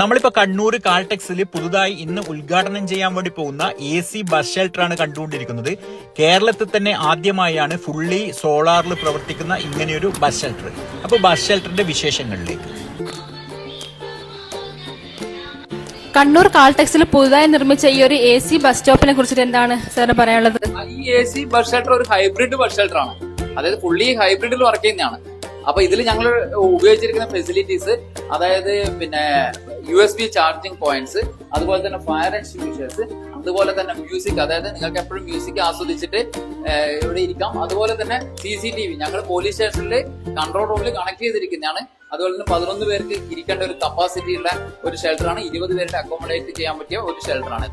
നമ്മളിപ്പോ കണ്ണൂർ കാൾടെക്സിൽ പുതുതായി ഇന്ന് ഉദ്ഘാടനം ചെയ്യാൻ വേണ്ടി പോകുന്ന AC ബസ് ഷെൽട്ടറാണ് കണ്ടുകൊണ്ടിരിക്കുന്നത്. കേരളത്തിൽ തന്നെ ആദ്യമായാണ് ഫുള്ളി സോളാറിൽ പ്രവർത്തിക്കുന്ന ഇങ്ങനെയൊരു ബസ് ഷെൽട്ടർ. അപ്പൊ ബസ് ഷെൽട്ടറിന്റെ വിശേഷങ്ങളിലേക്ക്. കണ്ണൂർ കാൾടെക്സിൽ പുതുതായി നിർമ്മിച്ച ഈ ഒരു AC ബസ് സ്റ്റോപ്പിനെ കുറിച്ചിട്ട് എന്താണ് സാറ് പറയാനുള്ളത്? ഈ AC ബസ് ഷെൽട്ടർ ഒരു ഹൈബ്രിഡ് ബസ് ഷെൽട്ടർ ആണ്. അതായത് ഫുള്ളി ഹൈബ്രിഡിൽ വർക്ക് ചെയ്യുന്നതാണ്. അപ്പൊ ഇതിൽ ഞങ്ങൾ ഉപയോഗിച്ചിരിക്കുന്ന ഫെസിലിറ്റീസ്, അതായത് പിന്നെ USB ചാർജിങ് പോയിന്റ്സ്, അതുപോലെ തന്നെ ഫയർ എക്സ്റ്റിങ്വിഷേഴ്സ്, അതുപോലെ തന്നെ മ്യൂസിക്, അതായത് നിങ്ങൾക്ക് എപ്പോഴും മ്യൂസിക് ആസ്വദിച്ചിട്ട് ഇവിടെ ഇരിക്കാം. അതുപോലെ തന്നെ CCTV ഞങ്ങൾ പോലീസ് സ്റ്റേഷനിൽ കൺട്രോൾ റൂമിൽ കണക്ട് ചെയ്തിരിക്കുന്നതാണ്. അതുപോലെ തന്നെ 11 പേർക്ക് ഇരിക്കേണ്ട ഒരു കപ്പാസിറ്റി ഉള്ള ഒരു ഷെൽട്ടറാണ്. 20 പേരുടെ അക്കോമഡേറ്റ് ചെയ്യാൻ പറ്റിയ ഒരു ഷെൽട്ടറാണ്.